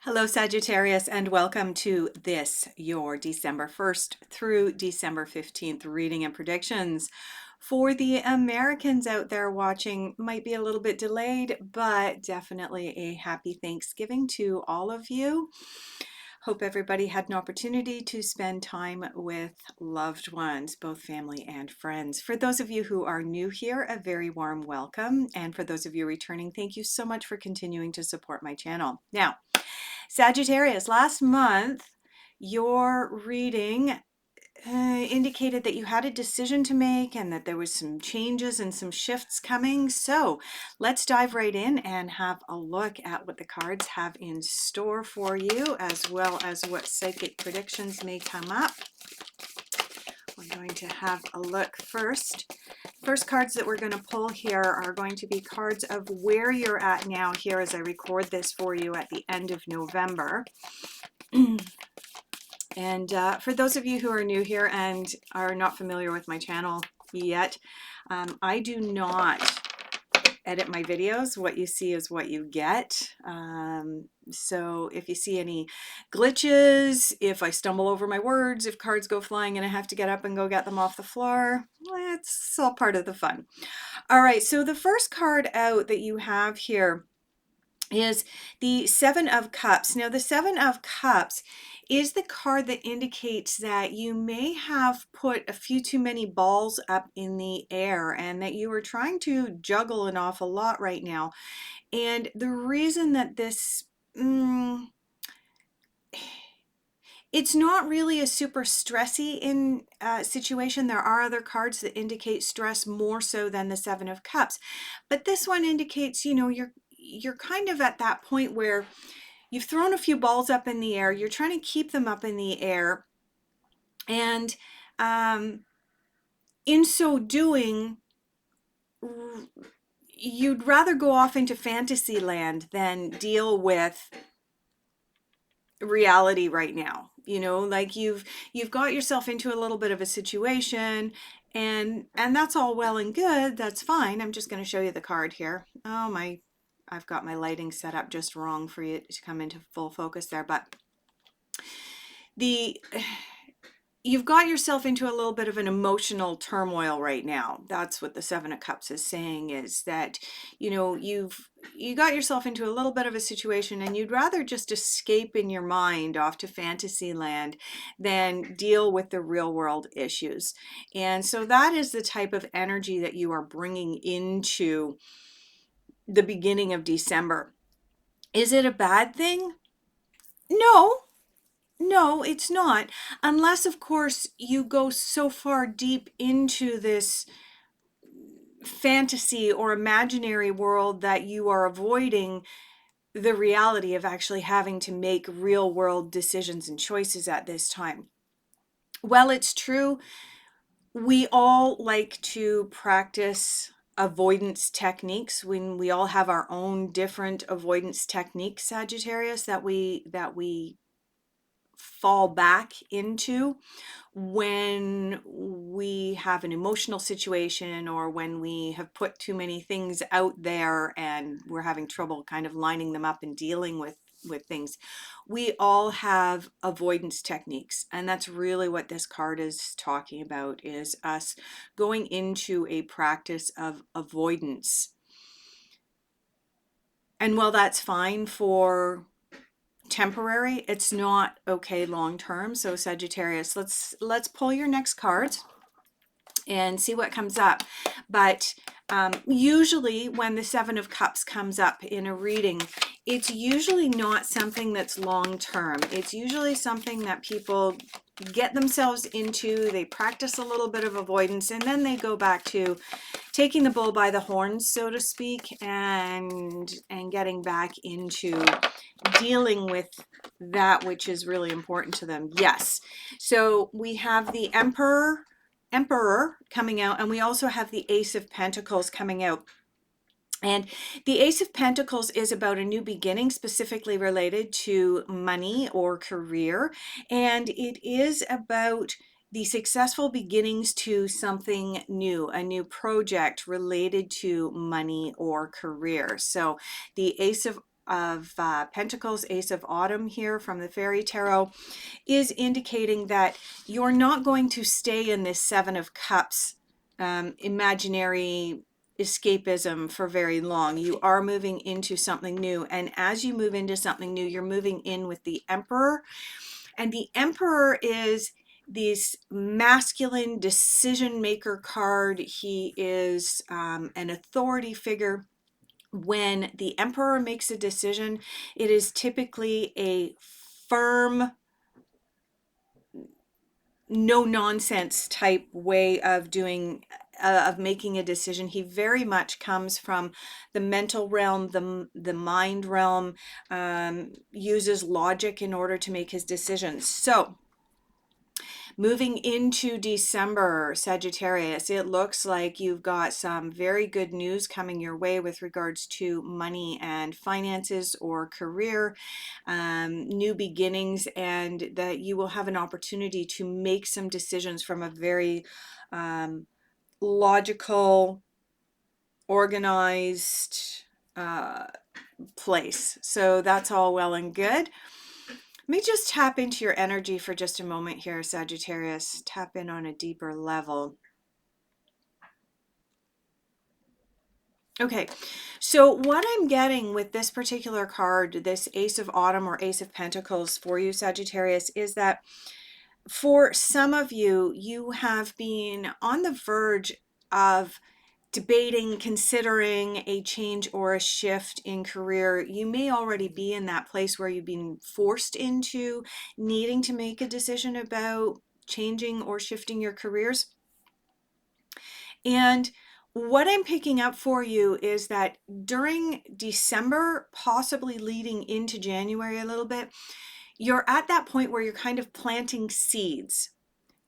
Hello, Sagittarius, and welcome to this, your December 1st through December 15th reading and predictions. For the Americans out there watching, might be a little bit delayed, but definitely a happy Thanksgiving to all of you. Hope everybody had an opportunity to spend time with loved ones, both family and friends. For those of you who are new here, a very warm welcome. And for those of you returning, thank you so much for continuing to support my channel. Now, Sagittarius, last month, your reading indicated that you had a decision to make and that there was some changes and some shifts coming. So let's dive right in and have a look at what the cards have in store for you, as well as what psychic predictions may come up. We're going to have a look first. First cards that we're going to pull here are going to be cards of where you're at now here as I record this for you at the end of November. And for those of you who are new here and are not familiar with my channel yet, I do not edit my videos. What you see is what you get. So if you see any glitches, if I stumble over my words, if cards go flying and I have to get up and go get them off the floor, well, it's all part of the fun. All right, so the first card out that you have here is the Seven of Cups. Now, the Seven of Cups is the card that indicates that you may have put a few too many balls up in the air and that you are trying to juggle an awful lot right now. And the reason that this, it's not really a super stressy situation. There are other cards that indicate stress more so than the Seven of Cups. But this one indicates, you know, you're kind of at that point where you've thrown a few balls up in the air. You're trying to keep them up in the air. And in so doing, you'd rather go off into fantasy land than deal with reality right now. You know, like you've got yourself into a little bit of a situation, and that's all well and good. That's fine. I'm just going to show you the card here. Oh my, I've got my lighting set up just wrong for you to come into full focus there, but you've got yourself into a little bit of an emotional turmoil right now. That's what the Seven of Cups is saying, is that, you know, you got yourself into a little bit of a situation and you'd rather just escape in your mind off to fantasy land than deal with the real world issues. And so that is the type of energy that you are bringing into the beginning of December. Is it a bad thing? No, it's not. Unless, of course, you go so far deep into this fantasy or imaginary world that you are avoiding the reality of actually having to make real world decisions and choices at this time. Well, it's true. We all like to practice avoidance techniques. When we all have our own different avoidance techniques, Sagittarius, that we fall back into when we have an emotional situation or when we have put too many things out there and we're having trouble kind of lining them up and dealing with things. We all have avoidance techniques, and that's really what this card is talking about, is us going into a practice of avoidance. And while that's fine for temporary, it's not okay long term. So Sagittarius, let's pull your next cards and see what comes up. But usually when the Seven of Cups comes up in a reading, it's usually not something that's long term. It's usually something that people get themselves into. They practice a little bit of avoidance and then they go back to taking the bull by the horns, so to speak, and getting back into dealing with that which is really important to them. Yes. So we have the Emperor coming out, and we also have the Ace of Pentacles coming out. And the Ace of Pentacles is about a new beginning, specifically related to money or career. And it is about the successful beginnings to something new, a new project related to money or career. So the Ace of of Pentacles, Ace of Autumn here from the Fairy Tarot, is indicating that you're not going to stay in this Seven of Cups imaginary escapism for very long. You are moving into something new. And as you move into something new, you're moving in with the Emperor. And the Emperor is this masculine decision maker card. He is an authority figure. When the Emperor makes a decision, it is typically a firm, no nonsense type way of doing of making a decision. He very much comes from the mental realm, the mind realm, uses logic in order to make his decisions. So moving into December, Sagittarius, it looks like you've got some very good news coming your way with regards to money and finances or career, new beginnings, and that you will have an opportunity to make some decisions from a very logical, organized place. So that's all well and good. Let me just tap into your energy for just a moment here, Sagittarius. Tap in on a deeper level. Okay, so what I'm getting with this particular card, this Ace of Autumn or Ace of Pentacles for you, Sagittarius, is that for some of you, you have been on the verge of debating, considering a change or a shift in career. You may already be in that place where you've been forced into needing to make a decision about changing or shifting your careers. And what I'm picking up for you is that during December, possibly leading into January a little bit, you're at that point where you're kind of planting seeds.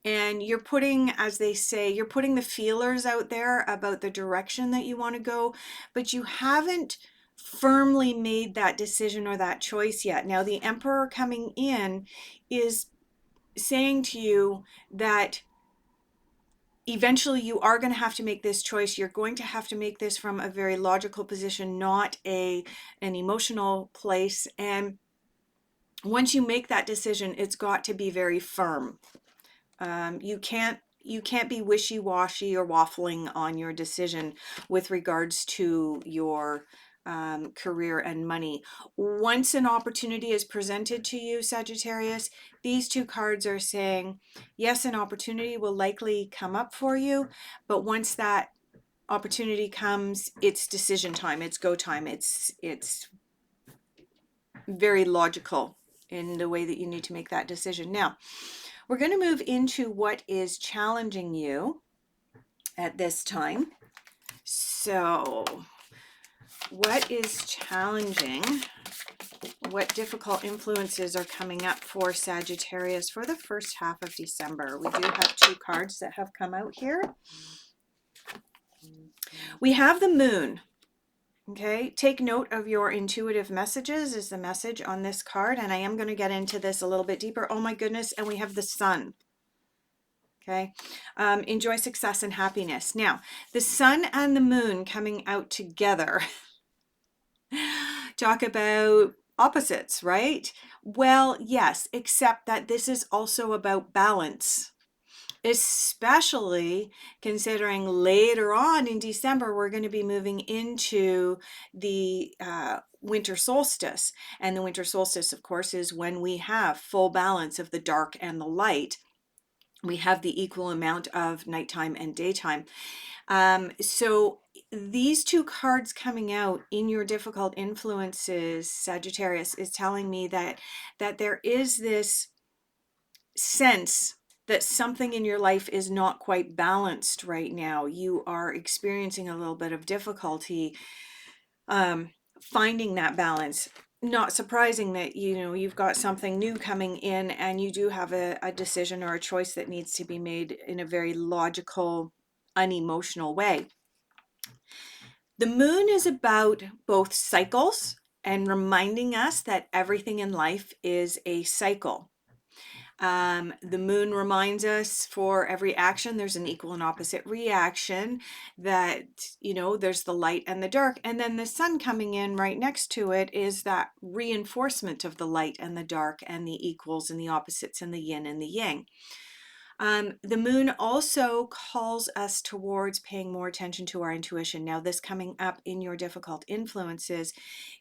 And you're putting, as they say, you're putting the feelers out there about the direction that you want to go, but you haven't firmly made that decision or that choice yet. Now, the Emperor coming in is saying to you that eventually you are going to have to make this choice. You're going to have to make this from a very logical position, not an emotional place. And once you make that decision, it's got to be very firm. You can't be wishy-washy or waffling on your decision with regards to your career and money. Once an opportunity is presented to you, Sagittarius, these two cards are saying, yes, an opportunity will likely come up for you, but once that opportunity comes, it's decision time, it's go time, it's very logical in the way that you need to make that decision. Now, we're going to move into what is challenging you at this time. So, what is challenging? What difficult influences are coming up for Sagittarius for the first half of December? We do have two cards that have come out here. We have the Moon. Okay, take note of your intuitive messages is the message on this card, and I am going to get into this a little bit deeper. Oh my goodness, and we have the Sun. Okay, enjoy success and happiness. Now, the Sun and the Moon coming out together. Talk about opposites, right? Well, yes, except that this is also about balance, especially considering later on in December, we're going to be moving into the winter solstice. And the winter solstice, of course, is when we have full balance of the dark and the light. We have the equal amount of nighttime and daytime. So these two cards coming out in your difficult influences, Sagittarius, is telling me that there is this sense that something in your life is not quite balanced right now. You are experiencing a little bit of difficulty finding that balance. Not surprising that you've got something new coming in and you do have a decision or a choice that needs to be made in a very logical, unemotional way. The Moon is about both cycles and reminding us that everything in life is a cycle. The moon reminds us for every action, there's an equal and opposite reaction, that, you know, there's the light and the dark. And then the sun coming in right next to it is that reinforcement of the light and the dark and the equals and the opposites and the yin and the yang. The moon also calls us towards paying more attention to our intuition. Now, this coming up in your difficult influences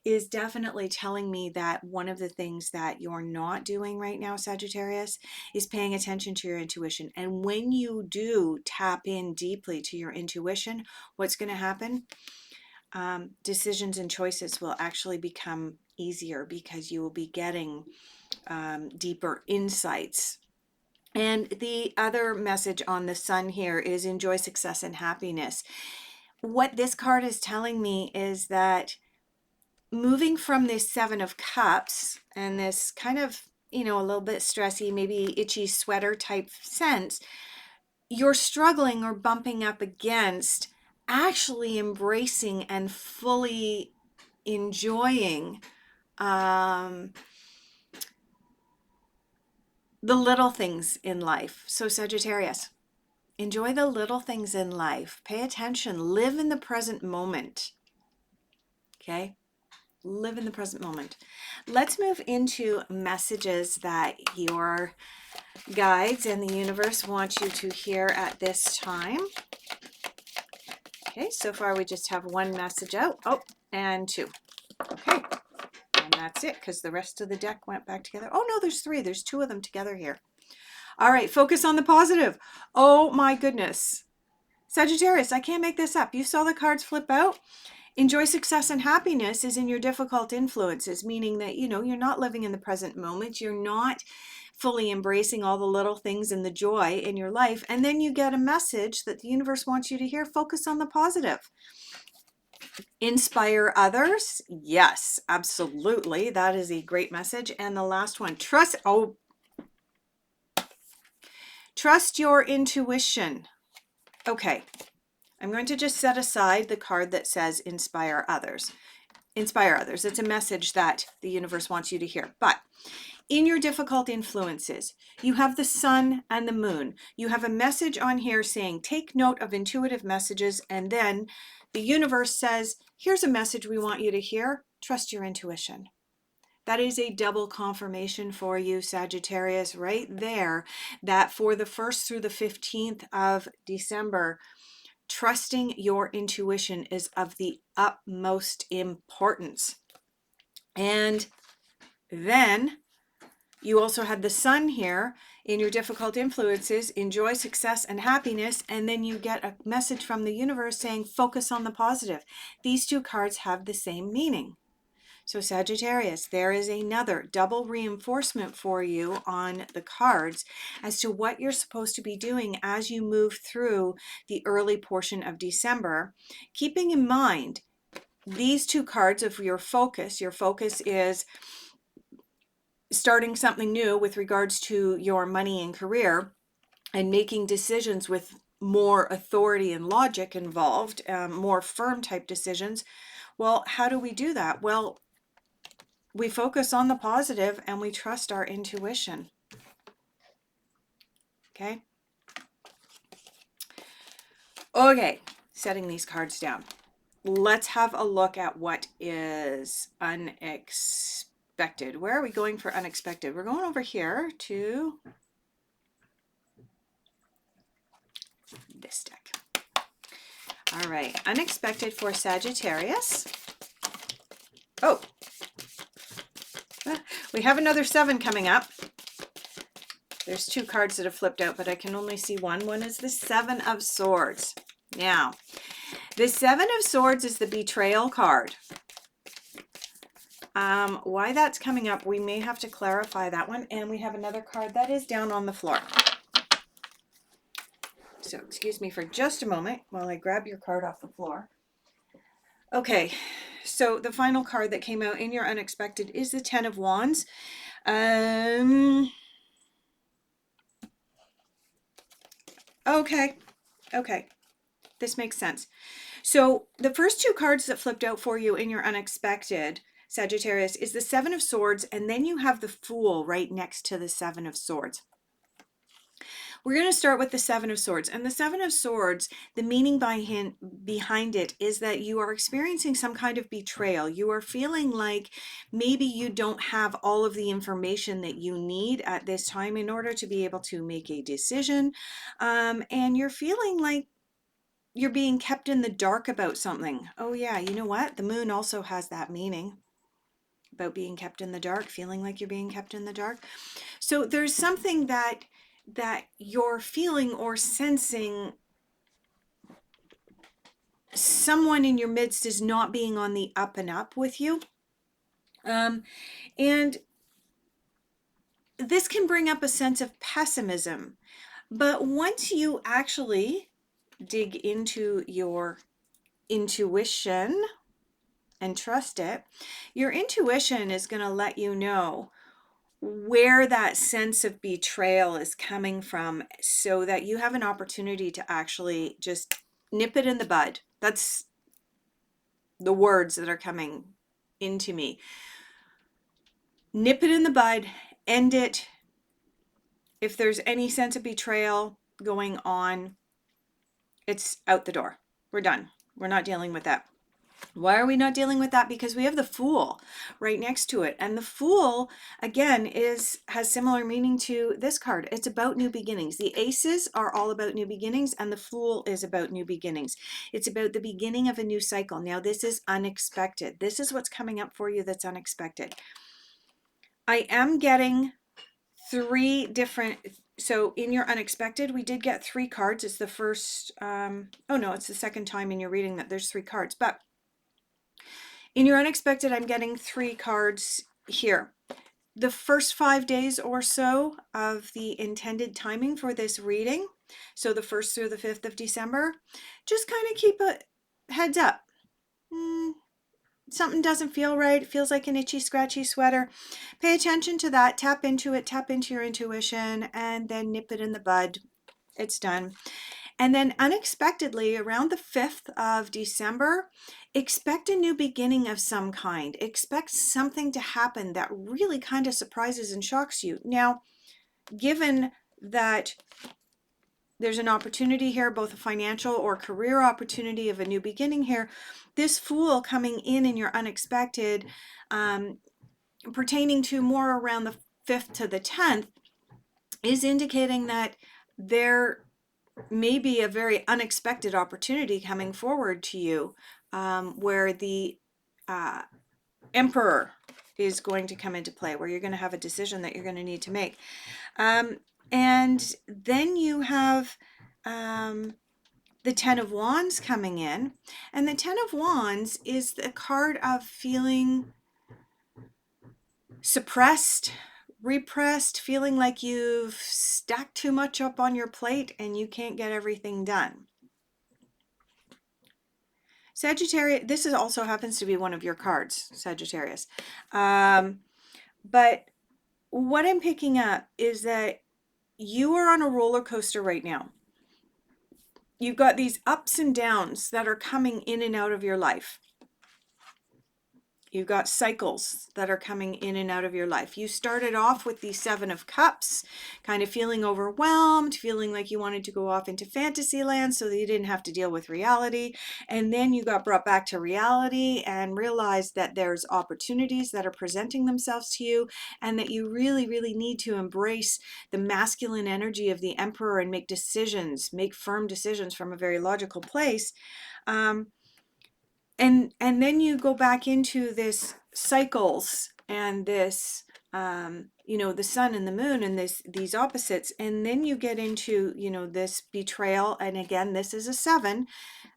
is definitely telling me that one of the things that you're not doing right now, Sagittarius, is paying attention to your intuition. And when you do tap in deeply to your intuition, what's going to happen? Decisions and choices will actually become easier because you will be getting deeper insights. And the other message on the sun here is enjoy success and happiness. What this card is telling me is that moving from this Seven of Cups and this kind of, you know, a little bit stressy, maybe itchy sweater type sense, you're struggling or bumping up against actually embracing and fully enjoying the little things in life. So Sagittarius, enjoy the little things in life. Pay attention. Live in the present moment. Okay? Live in the present moment. Let's move into messages that your guides and the universe want you to hear at this time. Okay, so far we just have one message out. Oh, and two. Okay, and that's it because the rest of the deck went back together. Oh no, there's three. There's two of them together here. All right, focus on the positive. Oh my goodness. Sagittarius, I can't make this up. You saw the cards flip out. Enjoy success and happiness is in your difficult influences, meaning that, you know, you're not living in the present moment. You're not fully embracing all the little things and the joy in your life. And then you get a message that the universe wants you to hear. Focus on the positive. Inspire others. Yes, absolutely. That is a great message. And the last one, trust your intuition. Okay, I'm going to just set aside the card that says inspire others. Inspire others. It's a message that the universe wants you to hear. But in your difficult influences, you have the sun and the moon. You have a message on here saying, take note of intuitive messages. And then the universe says, here's a message we want you to hear. Trust your intuition. That is a double confirmation for you, Sagittarius, right there, that for the 1st through the 15th of December, trusting your intuition is of the utmost importance. And then you also had the sun here in your difficult influences, enjoy success and happiness, and then you get a message from the universe saying, focus on the positive. These two cards have the same meaning. So Sagittarius, there is another double reinforcement for you on the cards as to what you're supposed to be doing as you move through the early portion of December, keeping in mind these two cards of your focus. Your focus is starting something new with regards to your money and career and making decisions with more authority and logic involved, more firm type decisions. Well, how do we do that? Well, we focus on the positive and we trust our intuition. Okay. Okay, setting these cards down. Let's have a look at what is unexpected. Where are we going for unexpected? We're going over here to this deck. All right, unexpected for Sagittarius. Oh, we have another 7 coming up. There's 2 cards that have flipped out, but I can only see one. One is the 7 of Swords. Now, the 7 of Swords is the betrayal card. Why that's coming up, we may have to clarify that one. And we have another card that is down on the floor. So excuse me for just a moment while I grab your card off the floor. Okay, so the final card that came out in your unexpected is the 10 of Wands. Okay, this makes sense. So the first 2 cards that flipped out for you in your unexpected Sagittarius, is the Seven of Swords, and then you have the Fool right next to the Seven of Swords. We're going to start with the Seven of Swords. And the Seven of Swords, the meaning behind it is that you are experiencing some kind of betrayal. You are feeling like maybe you don't have all of the information that you need at this time in order to be able to make a decision. And you're feeling like you're being kept in the dark about something. Oh yeah, you know what? The moon also has that meaning about being kept in the dark, feeling like you're being kept in the dark. So there's something that you're feeling or sensing someone in your midst is not being on the up and up with you. And this can bring up a sense of pessimism. But once you actually dig into your intuition and trust it, your intuition is going to let you know where that sense of betrayal is coming from so that you have an opportunity to actually just nip it in the bud. That's the words that are coming into me. Nip it in the bud, end it. If there's any sense of betrayal going on, it's out the door. We're done. We're not dealing with that. Why are we not dealing with that? Because we have the Fool right next to it. And the Fool, again, has similar meaning to this card. It's about new beginnings. The Aces are all about new beginnings, and the Fool is about new beginnings. It's about the beginning of a new cycle. Now, this is unexpected. This is what's coming up for you that's unexpected. I am getting three different... So in your unexpected, we did get three cards. It's the first... oh, no, it's the second time in your reading that there's three cards. But in your unexpected, I'm getting three cards here. The first 5 days or so of the intended timing for this reading, so the 1st through the 5th of December, just kind of keep a heads up. Something doesn't feel right. It feels like an itchy, scratchy sweater. Pay attention to that. Tap into it. Tap into your intuition, and then nip it in the bud. It's done. And then unexpectedly, around the 5th of December, expect a new beginning of some kind. Expect something to happen that really kind of surprises and shocks you. Now, given that there's an opportunity here, both a financial or career opportunity of a new beginning here, this Fool coming in your unexpected, pertaining to more around the 5th to the 10th, is indicating that there may be a very unexpected opportunity coming forward to you, where the Emperor is going to come into play, where you're going to have a decision that you're going to need to make. And then you have the Ten of Wands coming in. And the Ten of Wands is the card of feeling suppressed, repressed, feeling like you've stacked too much up on your plate and you can't get everything done. Sagittarius, this also happens to be one of your cards, Sagittarius. But what I'm picking up is that you are on a roller coaster right now. You've got these ups and downs that are coming in and out of your life. You've got cycles that are coming in and out of your life. You started off with the Seven of Cups, kind of feeling overwhelmed, feeling like you wanted to go off into fantasy land so that you didn't have to deal with reality. And then you got brought back to reality and realized that there's opportunities that are presenting themselves to you, and that you really, really need to embrace the masculine energy of the Emperor and make decisions, make firm decisions from a very logical place. And then you go back into this cycles and this, the sun and the moon and these opposites. And then you get into, this betrayal. And again, this is a 7,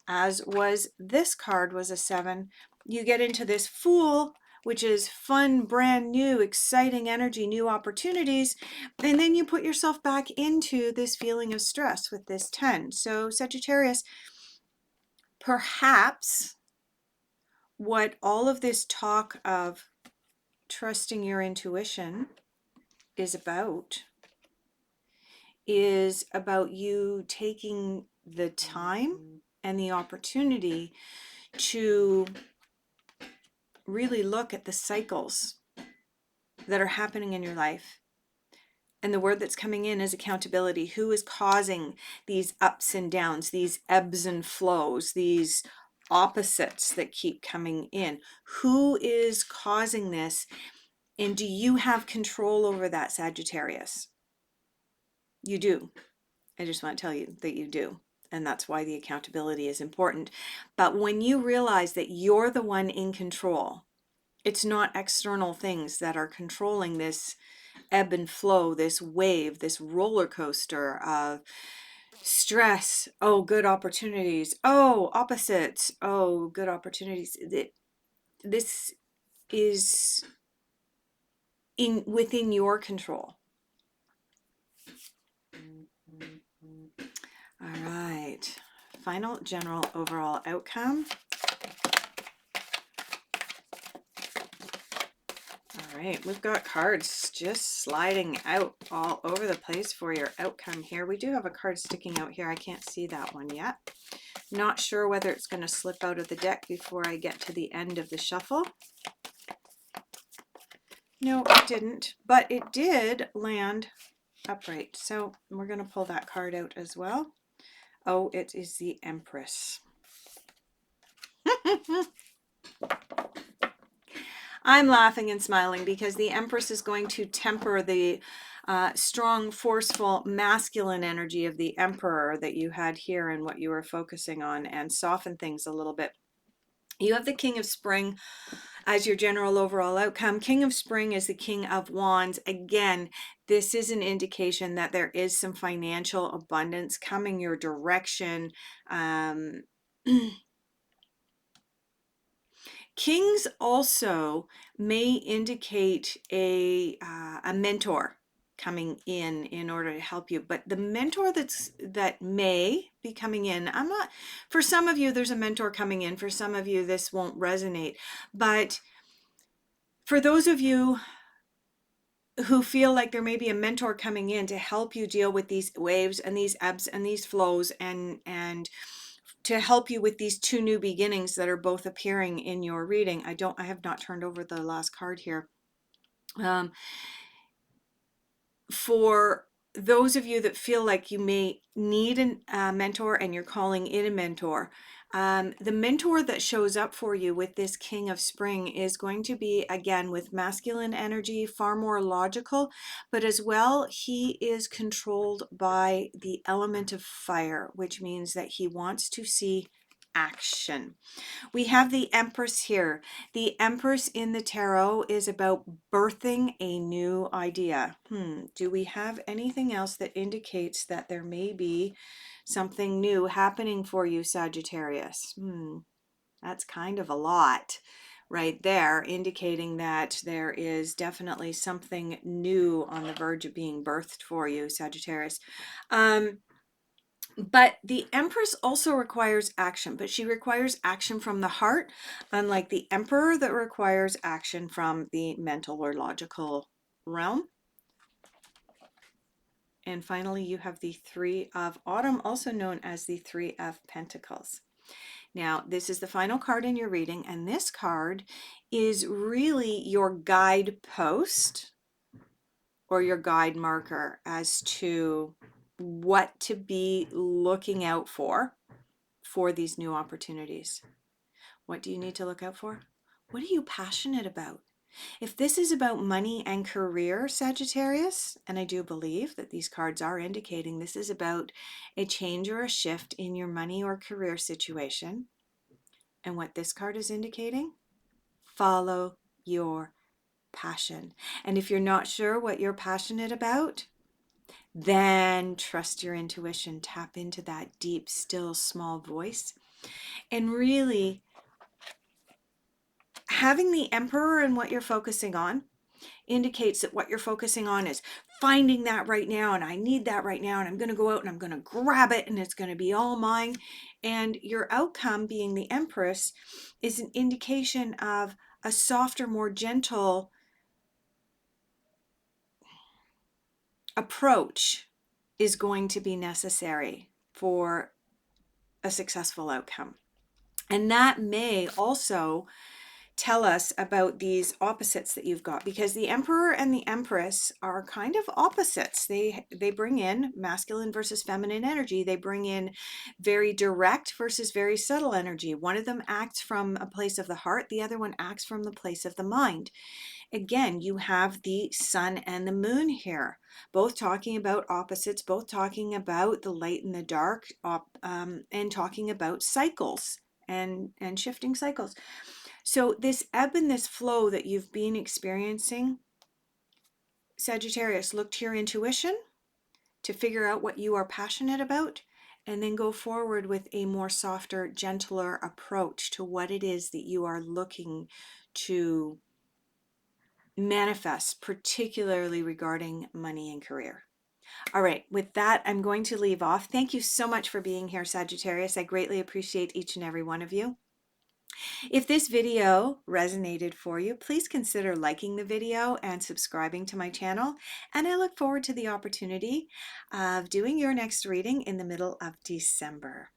as was this card was a 7. You get into this Fool, which is fun, brand new, exciting energy, new opportunities. And then you put yourself back into this feeling of stress with this 10. So Sagittarius, perhaps what all of this talk of trusting your intuition is about you taking the time and the opportunity to really look at the cycles that are happening in your life. And the word that's coming in is accountability. Who is causing these ups and downs, these ebbs and flows, these opposites that keep coming in? Who is causing this? And do you have control over that, Sagittarius? You do. I just want to tell you that you do. And that's why the accountability is important. But when you realize that you're the one in control, it's not external things that are controlling this ebb and flow, this wave, this roller coaster of stress. Oh, good opportunities. Oh, opposites. Oh, good opportunities. This is within your control. All right. Final general overall outcome. All right, we've got cards just sliding out all over the place for your outcome here. We do have a card sticking out here. I can't see that one yet. Not sure whether it's going to slip out of the deck before I get to the end of the shuffle. No, it didn't, but it did land upright. So we're going to pull that card out as well. Oh, it is the Empress. I'm laughing and smiling because the Empress is going to temper the strong, forceful, masculine energy of the Emperor that you had here and what you were focusing on, and soften things a little bit. You have the King of Spring as your general overall outcome. King of Spring is the King of Wands. Again, this is an indication that there is some financial abundance coming your direction. Kings also may indicate a mentor coming in order to help you, but the mentor that may be coming in, I'm not, for some of you there's a mentor coming in, for some of you this won't resonate, but for those of you who feel like there may be a mentor coming in to help you deal with these waves and these ebbs and these flows, and to help you with these two new beginnings that are both appearing in your reading. I have not turned over the last card here. For those of you that feel like you may need a mentor and you're calling in a mentor, the mentor that shows up for you with this King of Spring is going to be, again, with masculine energy, far more logical, but as well, he is controlled by the element of fire, which means that he wants to see action. We have the Empress here. The Empress in the tarot is about birthing a new idea. Do we have anything else that indicates that there may be something new happening for you, Sagittarius? That's kind of a lot right there, indicating that there is definitely something new on the verge of being birthed for you, Sagittarius. But the Empress also requires action, but she requires action from the heart, unlike the Emperor that requires action from the mental or logical realm. And finally, you have the Three of Autumn, also known as the Three of Pentacles. Now, this is the final card in your reading, and this card is really your guidepost or your guide marker as to what to be looking out for these new opportunities. What do you need to look out for? What are you passionate about? If this is about money and career, Sagittarius, and I do believe that these cards are indicating this is about a change or a shift in your money or career situation, and what this card is indicating, follow your passion. And if you're not sure what you're passionate about, then trust your intuition, tap into that deep, still, small voice. And really, having the Emperor and what you're focusing on indicates that what you're focusing on is finding that right now, and I need that right now, and I'm going to go out and I'm going to grab it, and it's going to be all mine. And your outcome, being the Empress, is an indication of a softer, more gentle approach is going to be necessary for a successful outcome. And that may also tell us about these opposites that you've got, because the Emperor and the Empress are kind of opposites. They bring in masculine versus feminine energy. They bring in very direct versus very subtle energy. One of them acts from a place of the heart, the other one acts from the place of the mind. Again, you have the sun and the moon here, both talking about opposites, both talking about the light and the dark, and talking about cycles and shifting cycles. So this ebb and this flow that you've been experiencing, Sagittarius, look to your intuition to figure out what you are passionate about, and then go forward with a more softer, gentler approach to what it is that you are looking to manifest, particularly regarding money and career. All right, with that, I'm going to leave off. Thank you so much for being here, Sagittarius. I greatly appreciate each and every one of you. If this video resonated for you, please consider liking the video and subscribing to my channel. And I look forward to the opportunity of doing your next reading in the middle of December.